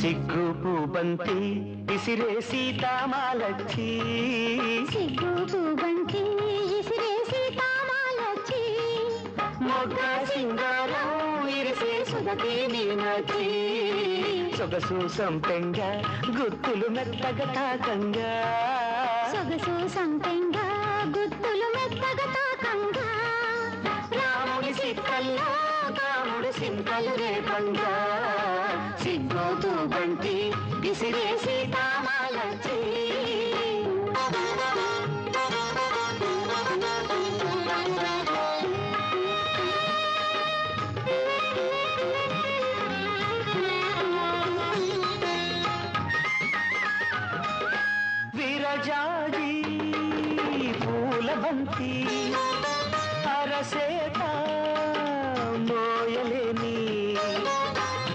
సిగ్గు పూబంతి విసిరే సీతామాలచ్చి సిగ్గు పూబంతి విసిరే సీతామాలచ్చి మొగ్గ సింగారం ఇరిసే సుధకి మీనాచి సొగసు సంపెంగ గుత్తులు మెత్తగా తాకంగా సొగసు సంపెంగ గుత్తులు మెత్తగా తాకంగా రాముడి సిక్కల్లో కాముడు సింతలు రేపంగా సిగ్గు పూబంతి విసిరే సీతామాలచ్చి విరజాజి పూలబంతి